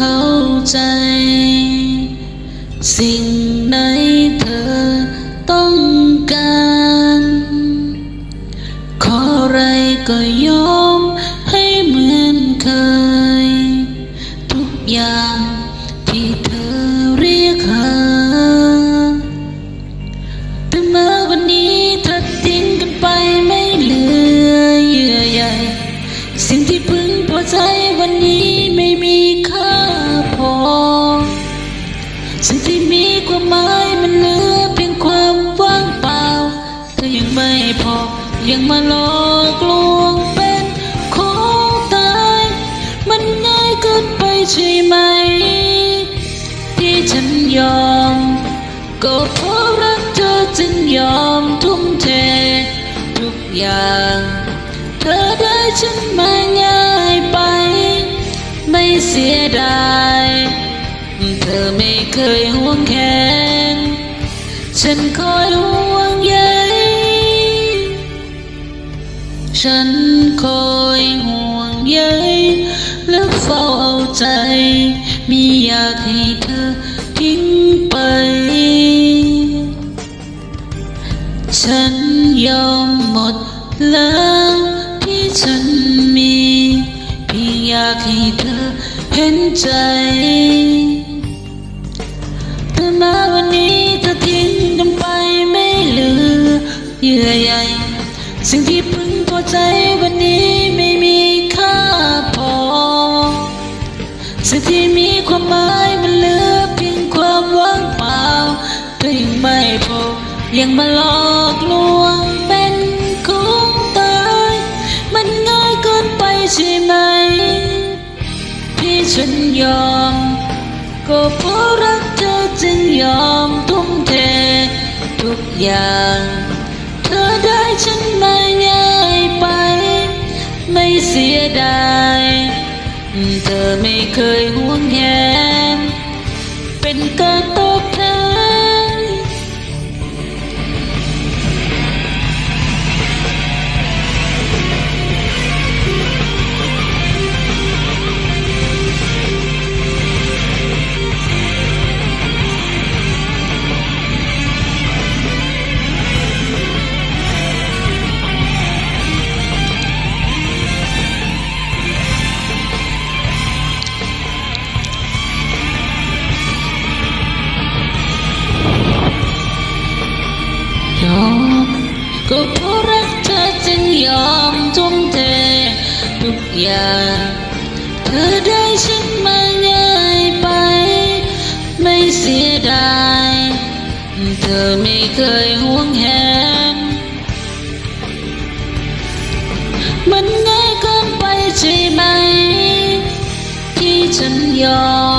เข้าใจสิ่งไหนเธอต้องการขออะไรก็ยอมให้เหมือนเคยทุกอย่างที่เธอเรียกหาแต่เมื่อวันนี้เธอทิ้งกันไปไม่เหลือเยื่อใยสิ่งที่พึงพอใจวันนี้ไม่มีค่าพอสิ่งที่มีความหมายมันเหลือเพียงความว่างเปล่าเธอยังไม่พอยังมาหลอกลวงเป็นของตายมันง่ายเกินไปใช่ไหมที่ฉันยอมก็เพราะรักเธอจึงยอมทุ่มเททุกอย่างเธอได้ฉันมาง่ายไปไม่เสียดายเธอไม่เคยห่วงแค้นฉันคอยห่วงใยฉันคอยห่วงใยและเฝ้าเอาใจไม่อยากให้เธอทิ้งไปฉันยอมหมดแล้วที่ฉันมีเพียงอยากให้เธอเห็นใจแต่มาวันนี้เธอทิ้งกันไปไม่เหลือเยื่อใยสิ่งที่พึงพอใจวันนี้ไม่มีค่าพอสิ่งที่มีความหมายมันเหลือเพียงความว่างเปล่าเธอยังไม่พอยังมาหลอกลวงเป็นของตายมันง่ายเกินไปใช่ไหมที่ฉันยอมก็เพราะรักเธอจึงยอมทุ่มเททุกอย่างเธอได้ฉันมาง่ายไปไม่เสียดายเธอไม่เคยห่วงแหนเป็นการตอบแทนยอมก็เพราะรักเธอจึงยอมทุ่มเททุกอย่างเธอได้ฉันมาง่ายไปไม่เสียดายเธอไม่เคยห่วงแหนมันง่ายเกินไปใช่ไหมที่ฉันยอม